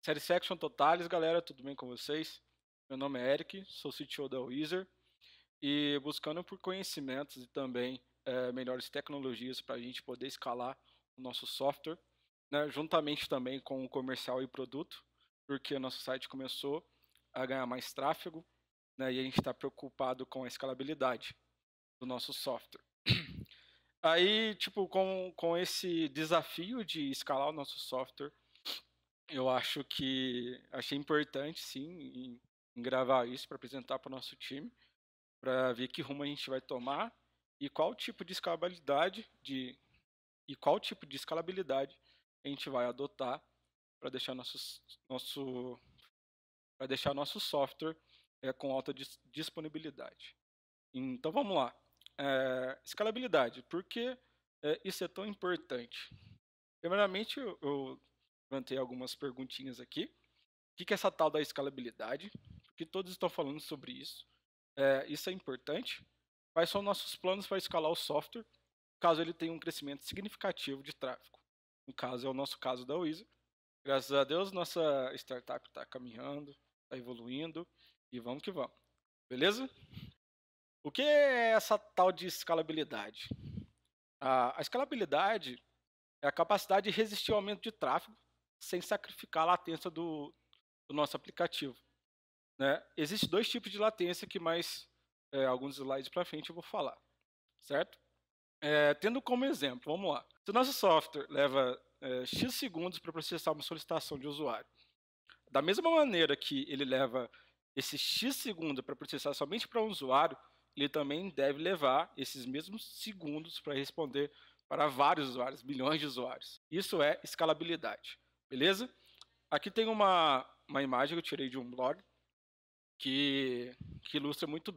Satisfaction Totalis, galera, tudo bem com vocês? Meu nome é Eric, sou CTO da Weezer e buscando por conhecimentos e também melhores tecnologias para a gente poder escalar o nosso software, né, juntamente também com o comercial e produto, porque o nosso site começou a ganhar mais tráfego, né, e a gente está preocupado com a escalabilidade do nosso software. Aí, tipo, com esse desafio de escalar o nosso software, eu acho que achei importante, sim, em gravar isso para apresentar para o nosso time, para ver que rumo a gente vai tomar e qual tipo de escalabilidade a gente vai adotar para deixar nosso software com alta disponibilidade. Então vamos lá. Escalabilidade. Por que isso é tão importante? Primeiramente, eu levantei algumas perguntinhas aqui. O que é essa tal da escalabilidade? Porque todos estão falando sobre isso. Isso é importante. Quais são nossos planos para escalar o software, caso ele tenha um crescimento significativo de tráfego? No caso, é o nosso caso da Weezer. Graças a Deus, nossa startup está caminhando, está evoluindo e vamos que vamos. Beleza? O que é essa tal de escalabilidade? A escalabilidade é a capacidade de resistir ao aumento de tráfego sem sacrificar a latência do nosso aplicativo. Né? Existem dois tipos de latência que mais alguns slides para frente eu vou falar, certo? Tendo como exemplo, vamos lá. Se o nosso software leva X segundos para processar uma solicitação de usuário, da mesma maneira que ele leva esses X segundos para processar somente para um usuário, ele também deve levar esses mesmos segundos para responder para vários usuários, milhões de usuários. Isso é escalabilidade, beleza? Aqui tem uma imagem que eu tirei de um blog que ilustra muito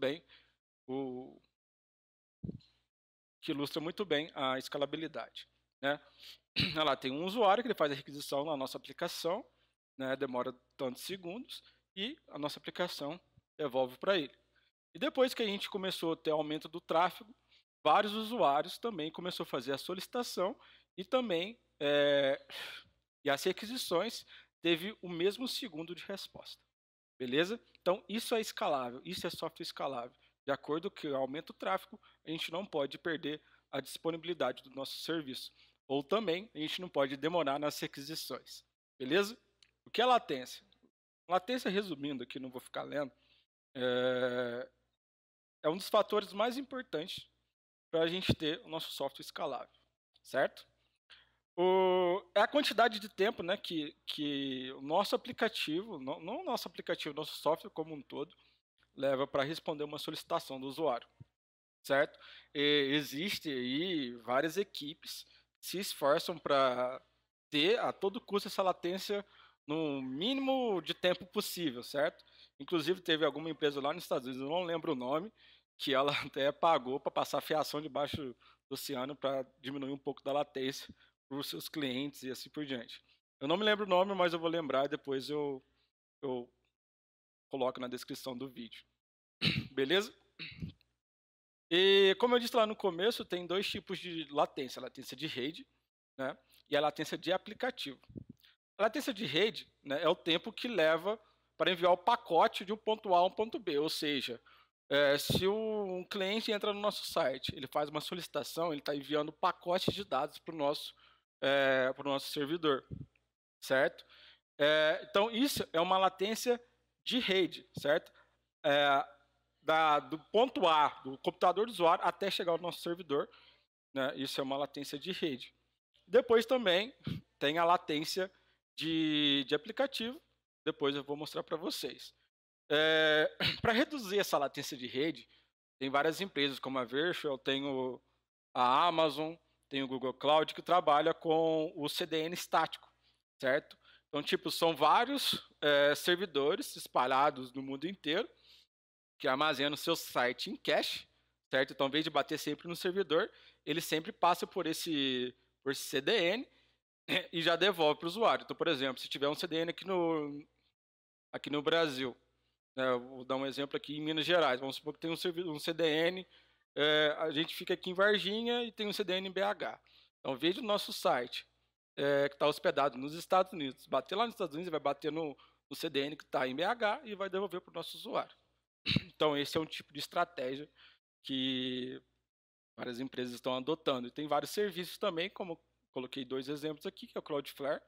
bem a escalabilidade, né? Ela tem um usuário que ele faz a requisição na nossa aplicação, né? Demora tantos segundos e a nossa aplicação devolve para ele. E depois que a gente começou a ter aumento do tráfego, vários usuários também começaram a fazer a solicitação e também e as requisições teve o mesmo segundo de resposta. Beleza? Então, isso é escalável, isso é software escalável. De acordo com o aumento do tráfego, a gente não pode perder a disponibilidade do nosso serviço. Ou também, a gente não pode demorar nas requisições. Beleza? O que é latência? Latência, resumindo aqui, não vou ficar lendo, é um dos fatores mais importantes para a gente ter o nosso software escalável. Certo? É a quantidade de tempo, né, que o nosso aplicativo, não o nosso aplicativo, nosso software como um todo, leva para responder uma solicitação do usuário, certo? Existe aí várias equipes que se esforçam para ter a todo custo essa latência no mínimo de tempo possível, certo? Inclusive teve alguma empresa lá nos Estados Unidos, eu não lembro o nome, que ela até pagou para passar fiação debaixo do oceano para diminuir um pouco da latência para os seus clientes e assim por diante. Eu não me lembro o nome, mas eu vou lembrar e depois eu coloco na descrição do vídeo. Beleza? E como eu disse lá no começo, tem dois tipos de latência, a latência de rede, né, e a latência de aplicativo. A latência de rede, né, é o tempo que leva para enviar o pacote de um ponto A a um ponto B, ou seja, se um cliente entra no nosso site, ele faz uma solicitação, ele está enviando pacotes de dados para o nosso servidor, certo? Então, isso é uma latência de rede, certo? Do ponto A, do computador do usuário, até chegar ao nosso servidor, né? Isso é uma latência de rede. Depois também tem a latência de aplicativo, depois eu vou mostrar para vocês. Para reduzir essa latência de rede, tem várias empresas, como a Virtual, tem a Amazon, tem o Google Cloud, que trabalha com o CDN estático, certo? Então, tipo, são vários servidores espalhados no mundo inteiro, que armazena o seu site em cache, certo? Então, ao invés de bater sempre no servidor, ele sempre passa por esse CDN e já devolve para o usuário. Então, por exemplo, se tiver um CDN aqui no Brasil, né, vou dar um exemplo aqui em Minas Gerais, vamos supor que tem um CDN, a gente fica aqui em Varginha e tem um CDN em BH. Então, ao invés do nosso site que está hospedado nos Estados Unidos. Bater lá nos Estados Unidos, vai bater no CDN que está em BH e vai devolver para o nosso usuário. Então, esse é um tipo de estratégia que várias empresas estão adotando. E tem vários serviços também, como coloquei 2 exemplos aqui, que é o Cloudflare,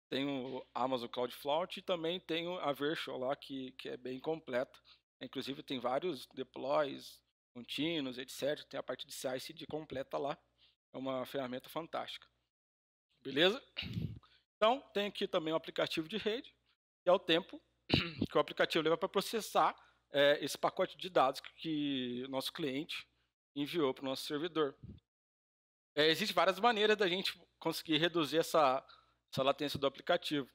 tem o Amazon CloudFront e também tem a Virtual lá, que é bem completa. Inclusive tem vários deploys contínuos, etc. Tem a parte de CI/CD completa lá. É uma ferramenta fantástica. Beleza? Então, tem aqui também o aplicativo de rede, que é o tempo que o aplicativo leva para processar esse pacote de dados que o nosso cliente enviou para o nosso servidor. Existem várias maneiras da gente conseguir reduzir essa latência do aplicativo.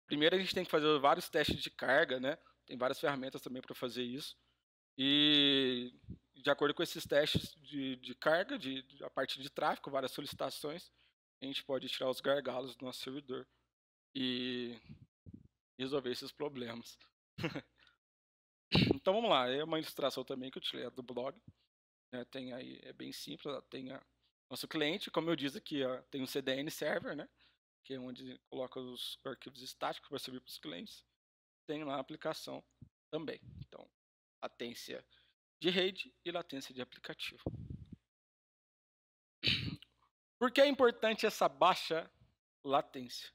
Primeiro, a gente tem que fazer vários testes de carga, né? Tem várias ferramentas também para fazer isso. E de acordo com esses testes de carga, a parte de tráfego, várias solicitações, a gente pode tirar os gargalos do nosso servidor e resolver esses problemas. Então vamos lá, é uma ilustração também que eu tirei do blog. Tem aí, é bem simples, tem nosso cliente, como eu disse aqui, tem um CDN server, né? Que é onde coloca os arquivos estáticos para servir para os clientes. Tem lá a aplicação também. Então, latência de rede e latência de aplicativo. Por que é importante essa baixa latência?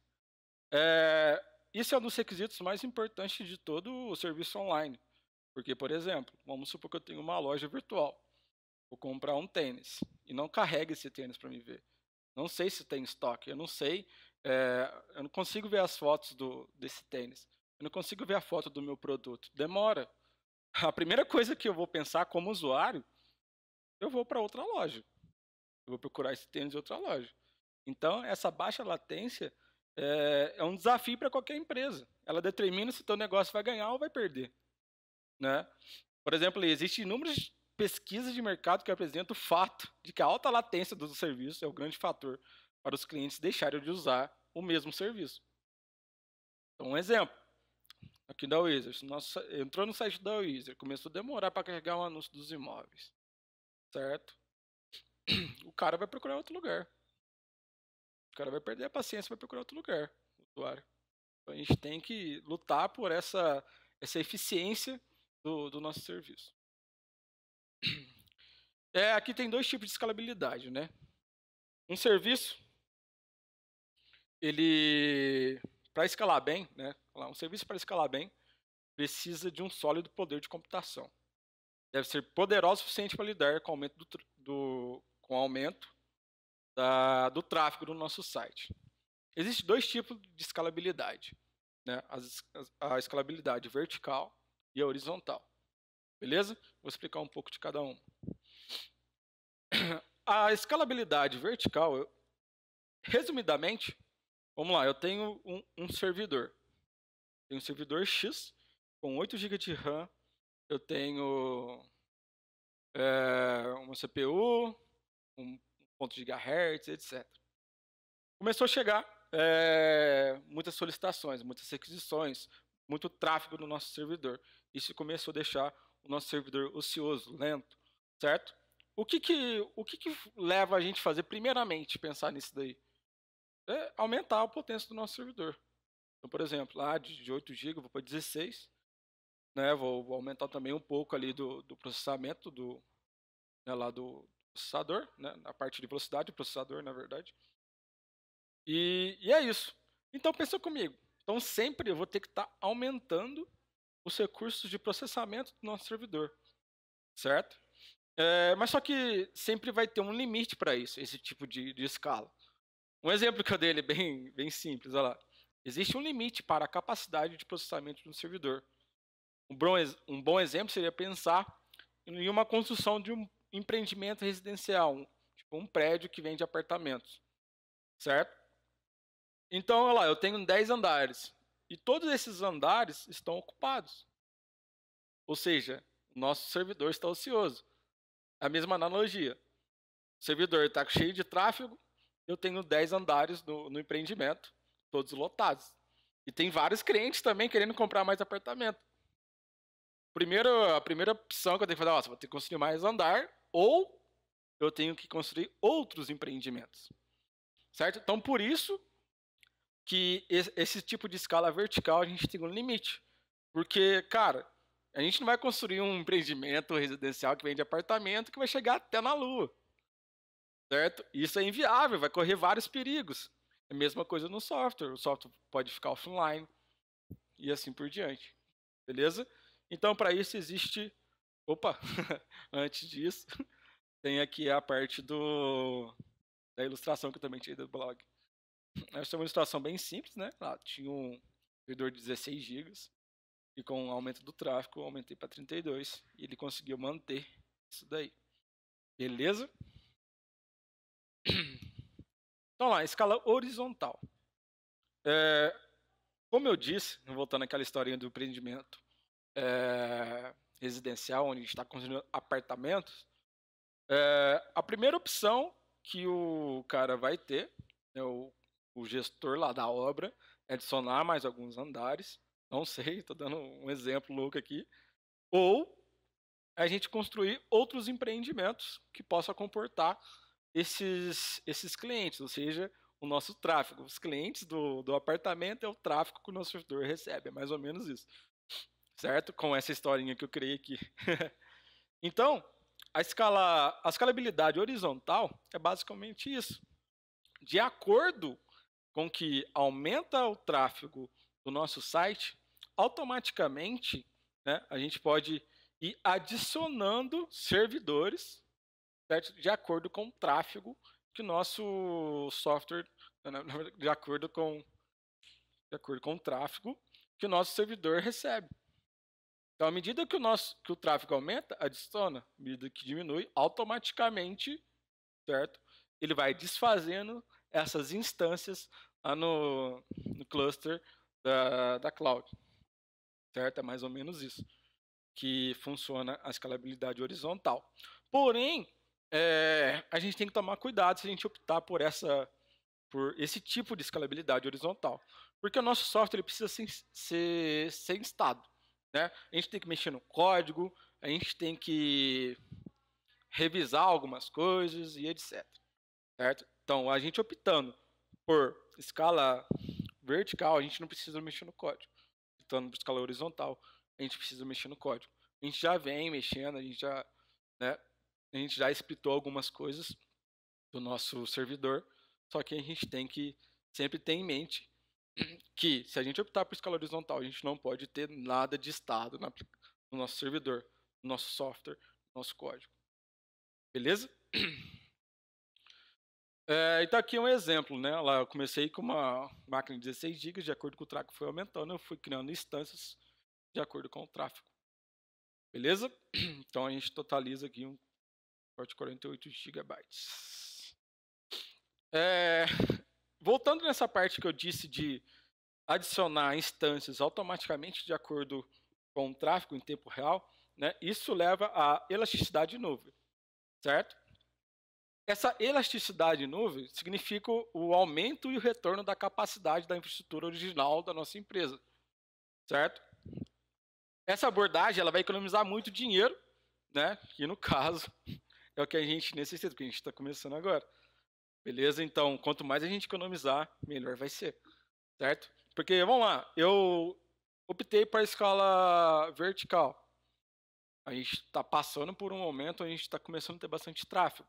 Isso é um dos requisitos mais importantes de todo o serviço online. Porque, por exemplo, vamos supor que eu tenho uma loja virtual. Vou comprar um tênis e não carrega esse tênis para me ver. Não sei se tem estoque, eu não sei, eu não consigo ver as fotos desse tênis. Eu não consigo ver a foto do meu produto. Demora. A primeira coisa que eu vou pensar como usuário, eu vou para outra loja. Eu vou procurar esse tênis em outra loja. Então, essa baixa latência é um desafio para qualquer empresa. Ela determina se o teu negócio vai ganhar ou vai perder. Né? Por exemplo, existem inúmeras pesquisas de mercado que apresentam o fato de que a alta latência do serviço é o grande fator para os clientes deixarem de usar o mesmo serviço. Então, um exemplo. Aqui da Wizard, entrou no site da Wizard, começou a demorar para carregar um anúncio dos imóveis. Certo? O cara vai procurar outro lugar. O cara vai perder a paciência e vai procurar outro lugar, o usuário. Então a gente tem que lutar por essa eficiência do nosso serviço. Aqui tem 2 tipos de escalabilidade, né? Um serviço, ele, para escalar bem, né? Um serviço para escalar bem, precisa de um sólido poder de computação. Deve ser poderoso o suficiente para lidar com o aumento do tráfego do nosso site. Existem 2 tipos de escalabilidade, né? A escalabilidade vertical e a horizontal. Beleza? Vou explicar um pouco de cada um. A escalabilidade vertical, resumidamente, vamos lá, eu tenho um servidor. Tenho um servidor X com 8 GB de RAM, eu tenho uma CPU, um ponto de gigahertz, etc. Começou a chegar muitas solicitações, muitas requisições, muito tráfego no nosso servidor. Isso começou a deixar o nosso servidor ocioso, lento, certo? O que leva a gente a fazer, primeiramente, pensar nisso daí? Aumentar a potência do nosso servidor. Então, por exemplo, lá de 8 GB eu vou para 16, né? Vou aumentar também um pouco ali do processamento lá do processador, né? Na parte de velocidade do processador, na verdade. E é isso. Então, pensa comigo. Então, sempre eu vou ter que estar aumentando os recursos de processamento do nosso servidor, certo? Mas só que sempre vai ter um limite para isso, esse tipo de escala. Um exemplo que eu dei é bem simples, olha lá. Existe um limite para a capacidade de processamento de um servidor. Um bom exemplo seria pensar em uma construção de um empreendimento residencial, tipo um prédio que vende apartamentos, certo? Então, olha lá, eu tenho 10 andares e todos esses andares estão ocupados. Ou seja, o nosso servidor está ocioso. A mesma analogia. O servidor está cheio de tráfego, eu tenho 10 andares no empreendimento, todos lotados. E tem vários clientes também querendo comprar mais apartamento. A primeira opção que eu tenho que fazer, vou ter que construir mais andar, ou eu tenho que construir outros empreendimentos. Certo? Então, por isso, que esse tipo de escala vertical a gente tem um limite. Porque, cara, a gente não vai construir um empreendimento residencial que vende apartamento que vai chegar até na Lua, certo? Isso é inviável, vai correr vários perigos. É a mesma coisa no software. O software pode ficar offline e assim por diante. Beleza? Então, para isso existe... Opa! Antes disso, tem aqui a parte da ilustração que eu também tirei do blog. Essa é uma ilustração bem simples, né? Tinha um servidor de 16 GB e com o aumento do tráfego eu aumentei para 32 e ele conseguiu manter isso daí. Beleza? Então lá, escala horizontal. Como eu disse, voltando àquela historinha do empreendimento residencial, onde a gente está construindo apartamentos, a primeira opção que o cara vai ter, né, o gestor lá da obra, é adicionar mais alguns andares. Não sei, estou dando um exemplo louco aqui. Ou a gente construir outros empreendimentos que possam comportar esses clientes, ou seja, o nosso tráfego. Os clientes do apartamento é o tráfego que o nosso servidor recebe, é mais ou menos isso. Certo? Com essa historinha que eu criei aqui. Então, a escalabilidade horizontal é basicamente isso. De acordo com que aumenta o tráfego do nosso site, automaticamente, né, a gente pode ir adicionando servidores, certo? De acordo com o tráfego que o nosso software, de acordo com o tráfego que o nosso servidor recebe. Então, à medida que o tráfego aumenta, adiciona. À medida que diminui, automaticamente, certo? Ele vai desfazendo essas instâncias lá no cluster da cloud. Certo? É mais ou menos isso que funciona a escalabilidade horizontal. Porém, a gente tem que tomar cuidado se a gente optar por esse tipo de escalabilidade horizontal. Porque o nosso software ele precisa ser instado. Né? A gente tem que mexer no código, a gente tem que revisar algumas coisas e etc. Certo? Então, a gente optando por escala vertical, a gente não precisa mexer no código. Optando por escala horizontal, a gente precisa mexer no código. A gente já vem mexendo, a gente já splitou algumas coisas do nosso servidor, só que a gente tem que sempre ter em mente que se a gente optar por escala horizontal, a gente não pode ter nada de estado no nosso servidor, no nosso software, no nosso código. Beleza? Então aqui é um exemplo, né? Lá eu comecei com uma máquina de 16 GB, de acordo com o tráfego foi aumentando, eu fui criando instâncias de acordo com o tráfego. Beleza? Então a gente totaliza aqui um pacote de 48 GB. Voltando nessa parte que eu disse de adicionar instâncias automaticamente de acordo com o tráfego em tempo real, né, isso leva à elasticidade de nuvem, certo? Essa elasticidade de nuvem significa o aumento e o retorno da capacidade da infraestrutura original da nossa empresa, certo? Essa abordagem ela vai economizar muito dinheiro, né? Que no caso é o que a gente necessita, porque a gente está começando agora. Beleza? Então, quanto mais a gente economizar, melhor vai ser, certo? Porque, vamos lá, eu optei para a escala vertical. A gente está passando por um momento onde a gente está começando a ter bastante tráfego,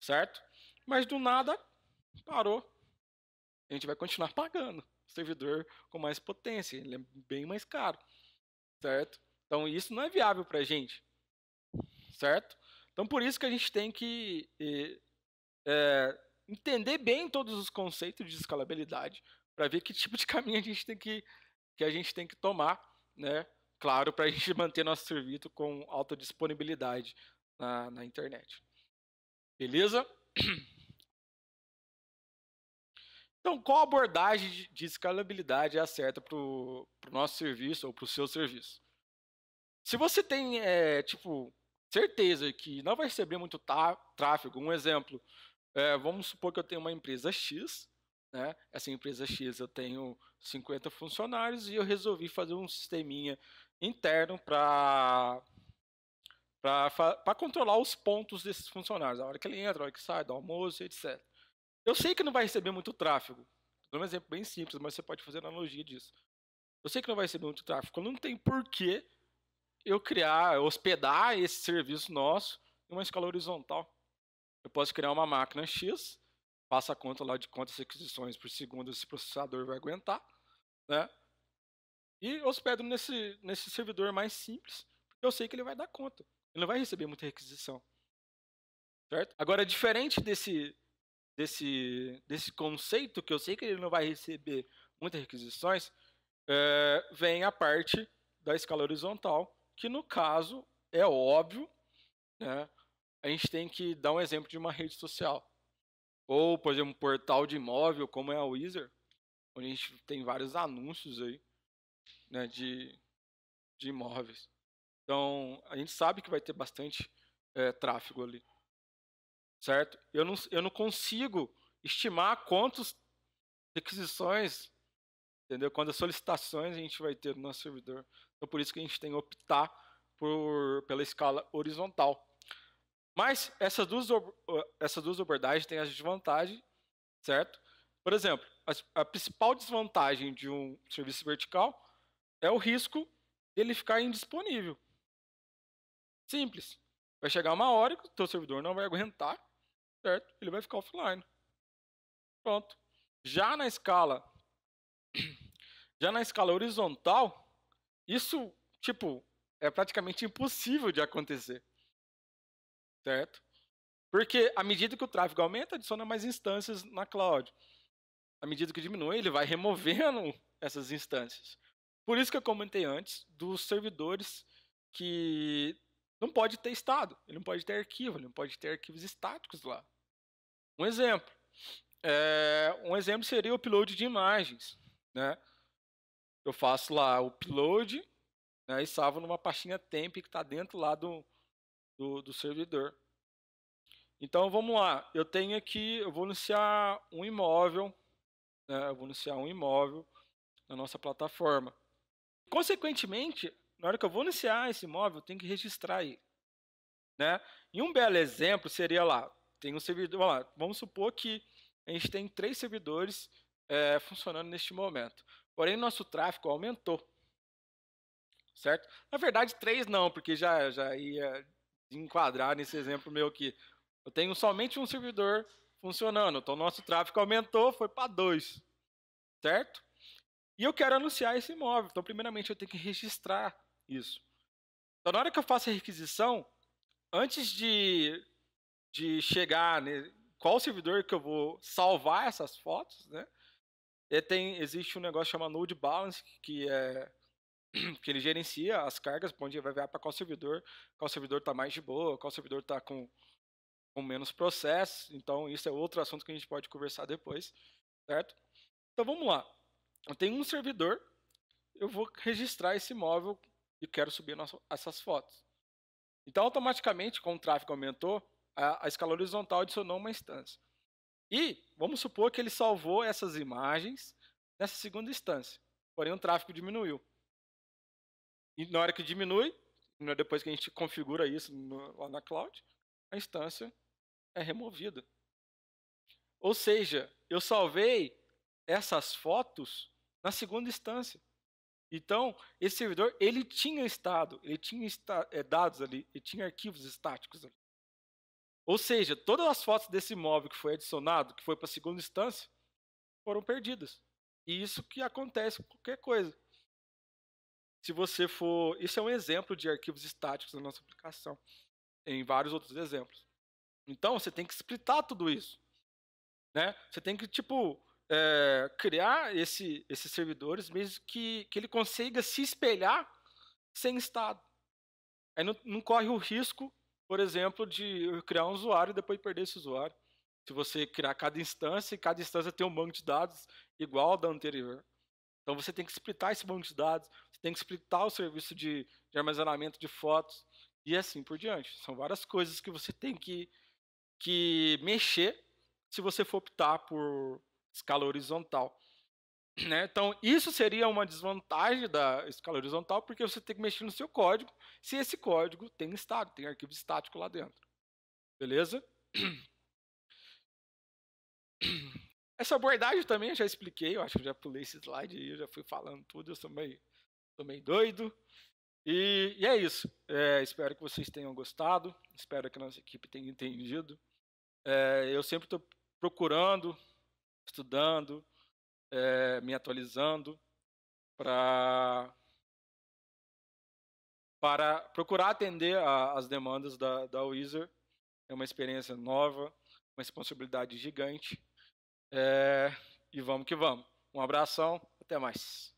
certo? Mas do nada, parou. A gente vai continuar pagando o servidor com mais potência, ele é bem mais caro, certo? Então isso não é viável para a gente, certo? Então por isso que a gente tem que entender bem todos os conceitos de escalabilidade para ver que tipo de caminho a gente tem que tomar, né? Claro, para a gente manter nosso serviço com alta disponibilidade na internet. Beleza? Então, qual abordagem de escalabilidade é a certa para o nosso serviço ou para o seu serviço? Se você tem, certeza que não vai receber muito tráfego, um exemplo, vamos supor que eu tenho uma empresa X, né? Essa empresa X eu tenho 50 funcionários e eu resolvi fazer um sisteminha interno para controlar os pontos desses funcionários, a hora que ele entra, a hora que sai, do almoço, etc. Eu sei que não vai receber muito tráfego, Dou um exemplo bem simples, mas você pode fazer analogia disso. Eu sei que não vai receber muito tráfego, não tem porquê eu hospedar esse serviço nosso em uma escala horizontal. Eu posso criar uma máquina X, faço a conta lá de quantas requisições por segundo esse processador vai aguentar, né? E hospedo nesse servidor mais simples, porque eu sei que ele vai dar conta. Ele não vai receber muita requisição, certo? Agora, diferente desse conceito, que eu sei que ele não vai receber muitas requisições, vem a parte da escala horizontal, que no caso é óbvio, né? A gente tem que dar um exemplo de uma rede social. Ou, por exemplo, um portal de imóvel, como é a Weezer, onde a gente tem vários anúncios aí, né, de imóveis. Então, a gente sabe que vai ter bastante tráfego ali, certo? Eu não consigo estimar quantas requisições, entendeu? Quantas solicitações a gente vai ter no nosso servidor. Então, por isso que a gente tem que optar pela escala horizontal. Mas essas duas abordagens têm as desvantagens, certo? Por exemplo, a principal desvantagem de um serviço vertical é o risco dele ficar indisponível. Simples. Vai chegar uma hora que o teu servidor não vai aguentar, certo? Ele vai ficar offline. Pronto. Já na escala horizontal, isso, tipo, é praticamente impossível de acontecer, certo? Porque à medida que o tráfego aumenta, adiciona mais instâncias na cloud. À medida que diminui, ele vai removendo essas instâncias. Por isso que eu comentei antes dos servidores que não pode ter estado, ele não pode ter arquivo, ele não pode ter arquivos estáticos lá. Um exemplo. Um exemplo seria o upload de imagens, né? Eu faço lá o upload, né, e salvo numa pastinha temp que está dentro lá do servidor. Então vamos lá, eu vou anunciar um imóvel, né? Eu vou anunciar um imóvel na nossa plataforma. Consequentemente, na hora que eu vou anunciar esse imóvel, eu tenho que registrar ele, né? E um belo exemplo seria lá, tem um servidor, vamos supor que a gente tem 3 servidores funcionando neste momento. Porém, nosso tráfego aumentou, certo? Na verdade, 3 não, porque já ia enquadrar nesse exemplo meu aqui. Eu tenho somente um servidor funcionando, então nosso tráfego aumentou, foi para 2, certo? E eu quero anunciar esse imóvel, então primeiramente eu tenho que registrar isso. Então na hora que eu faço a requisição, antes de chegar, né, qual servidor que eu vou salvar essas fotos, né? Existe um negócio chamado Node Balance, que que ele gerencia as cargas, onde vai ver para qual servidor está mais de boa, qual servidor está com menos processos. Então isso é outro assunto que a gente pode conversar depois, certo? Então vamos lá. Eu tenho um servidor, eu vou registrar esse imóvel e quero subir essas fotos. Então automaticamente, como o tráfego aumentou, a escala horizontal adicionou uma instância. E vamos supor que ele salvou essas imagens nessa segunda instância, porém o tráfego diminuiu. E na hora que diminui, depois que a gente configura isso lá na cloud, a instância é removida. Ou seja, eu salvei essas fotos na segunda instância. Então, esse servidor, ele tinha dados ali, ele tinha arquivos estáticos ali. Ou seja, todas as fotos desse imóvel que foi adicionado, que foi para a segunda instância, foram perdidas. E isso que acontece com qualquer coisa. Se você for... Isso é um exemplo de arquivos estáticos na nossa aplicação. Tem vários outros exemplos. Então, você tem que splitar tudo isso, né? Você tem que, tipo, criar esses servidores mesmo que ele consiga se espelhar sem estado. Aí não corre o risco, por exemplo, de criar um usuário e depois perder esse usuário. Se você criar cada instância e cada instância tem um banco de dados igual ao da anterior. Então você tem que splitar esse banco de dados, você tem que splitar o serviço de armazenamento de fotos e assim por diante. São várias coisas que você tem que mexer se você for optar por escala horizontal. Né? Então, isso seria uma desvantagem da escala horizontal, porque você tem que mexer no seu código, se esse código tem estado, tem arquivo estático lá dentro. Beleza? Essa abordagem também eu já expliquei, eu acho que eu já pulei esse slide aí, eu já fui falando tudo, eu sou meio doido. E é isso. Espero que vocês tenham gostado, espero que a nossa equipe tenha entendido. Eu sempre estou procurando, estudando, me atualizando para procurar atender as demandas da Wizard. É uma experiência nova, uma responsabilidade gigante. E vamos que vamos. Um abração, até mais.